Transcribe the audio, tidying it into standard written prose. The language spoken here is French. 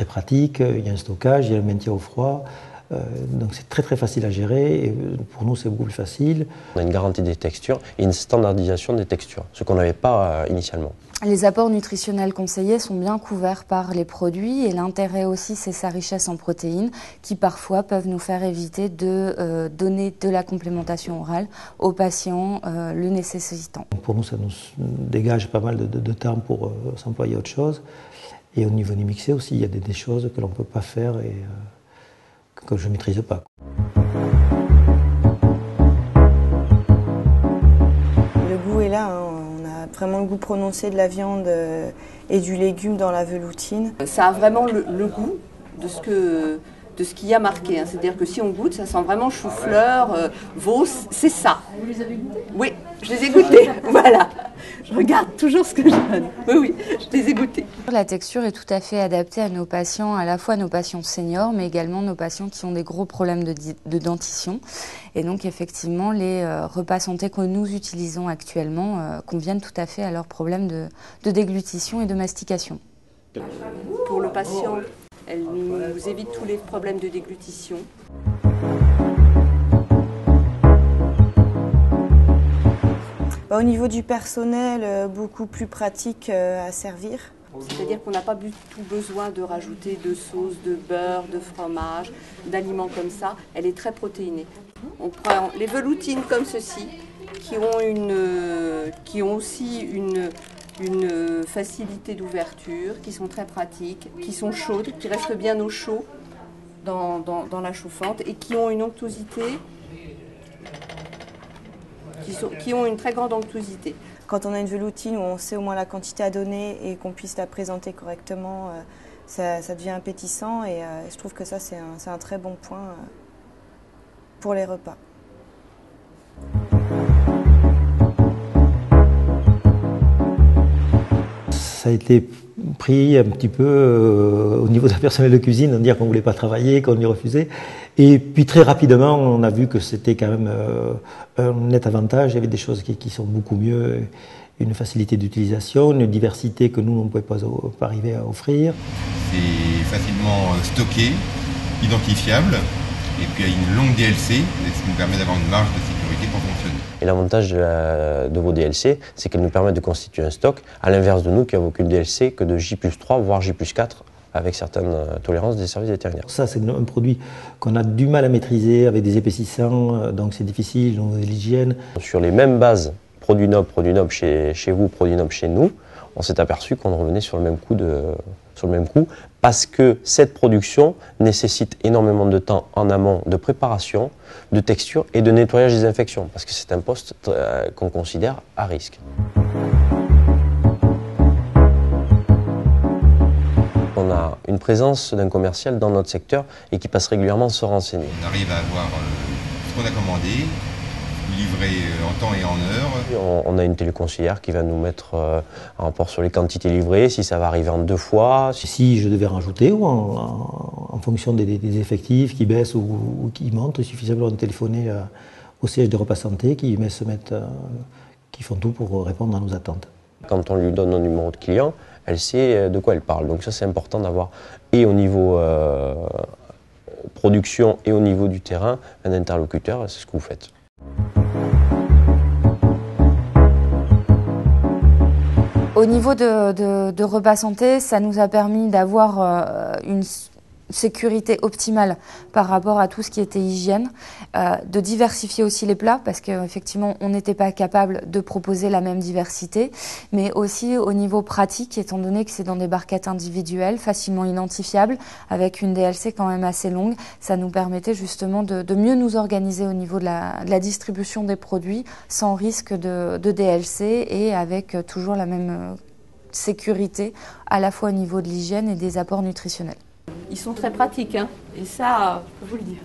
très pratique, il y a un stockage, il y a un maintien au froid. Donc c'est très facile à gérer et pour nous c'est beaucoup plus facile. On a une garantie des textures et une standardisation des textures, ce qu'on n'avait pas initialement. Les apports nutritionnels conseillés sont bien couverts par les produits et l'intérêt aussi c'est sa richesse en protéines qui parfois peuvent nous faire éviter de donner de la complémentation orale aux patients le nécessitant. Pour nous ça nous dégage pas mal de temps pour s'employer à autre chose et au niveau du mixé aussi il y a des choses que l'on ne peut pas faire et que je ne maîtrise pas. Le goût est là, hein. On a vraiment le goût prononcé de la viande et du légume dans la veloutine. Ça a vraiment le goût de ce qu'il y a marqué. Hein. C'est-à-dire que si on goûte, ça sent vraiment chou-fleur, veau, c'est ça. Vous les avez goûtés? Oui, je les ai goûtés, voilà. Je regarde toujours ce que je donne. Oui, je les ai goûtés. La texture est tout à fait adaptée à nos patients, à la fois nos patients seniors, mais également nos patients qui ont des gros problèmes de dentition. Et donc effectivement, les repas santé que nous utilisons actuellement conviennent tout à fait à leurs problèmes de déglutition et de mastication. Pour le patient, elle nous évite tous les problèmes de déglutition. Au niveau du personnel, beaucoup plus pratique à servir. C'est-à-dire qu'on n'a pas du tout besoin de rajouter de sauce, de beurre, de fromage, d'aliments comme ça. Elle est très protéinée. On prend les veloutines comme ceci, qui ont aussi une facilité d'ouverture, qui sont très pratiques, qui sont chaudes, qui restent bien au chaud dans la chauffante et qui ont une onctuosité, qui ont une très grande onctuosité. Quand on a une veloutine où on sait au moins la quantité à donner et qu'on puisse la présenter correctement, ça devient appétissant et je trouve que ça c'est un très bon point pour les repas. Ça a été pris un petit peu au niveau de la personnel de cuisine, à dire qu'on ne voulait pas travailler, qu'on y refusait. Et puis très rapidement, on a vu que c'était quand même un net avantage. Il y avait des choses qui sont beaucoup mieux, une facilité d'utilisation, une diversité que nous, on ne pouvait pas arriver à offrir. C'est facilement stocké, identifiable, et puis il y a une longue DLC, ce qui nous permet d'avoir une marge de sécurité pour fonctionner. Et l'avantage de vos DLC, c'est qu'elles nous permettent de constituer un stock, à l'inverse de nous qui n'avons aucune DLC que de J+3, voire J+4, avec certaines tolérances des services vétérinaires. Ça, c'est un produit qu'on a du mal à maîtriser avec des épaississants, donc c'est difficile, on a de l'hygiène. Sur les mêmes bases, produit noble chez vous, produit noble chez nous, on s'est aperçu qu'on revenait sur le même coût parce que cette production nécessite énormément de temps en amont de préparation, de texture et de nettoyage des infections, parce que c'est un poste qu'on considère à risque. On a une présence d'un commercial dans notre secteur et qui passe régulièrement se renseigner. On arrive à avoir ce qu'on a commandé, livré en temps et en heure. On a une téléconseillère qui va nous mettre un rapport sur les quantités livrées, si ça va arriver en 2 fois. Si je devais rajouter ou en fonction des effectifs qui baissent ou qui montent, il suffit simplement de téléphoner au siège des repas santé qui font tout pour répondre à nos attentes. Quand on lui donne un numéro de client, elle sait de quoi elle parle. Donc ça c'est important d'avoir, et au niveau production et au niveau du terrain, un interlocuteur, c'est ce que vous faites. Au niveau de repas santé, ça nous a permis d'avoir une sécurité optimale par rapport à tout ce qui était hygiène, de diversifier aussi les plats parce qu'effectivement on n'était pas capable de proposer la même diversité, mais aussi au niveau pratique étant donné que c'est dans des barquettes individuelles, facilement identifiables, avec une DLC quand même assez longue, ça nous permettait justement de mieux nous organiser au niveau de la distribution des produits sans risque de DLC et avec toujours la même sécurité à la fois au niveau de l'hygiène et des apports nutritionnels. Ils sont très pratiques, hein, et ça, je peux vous le dire.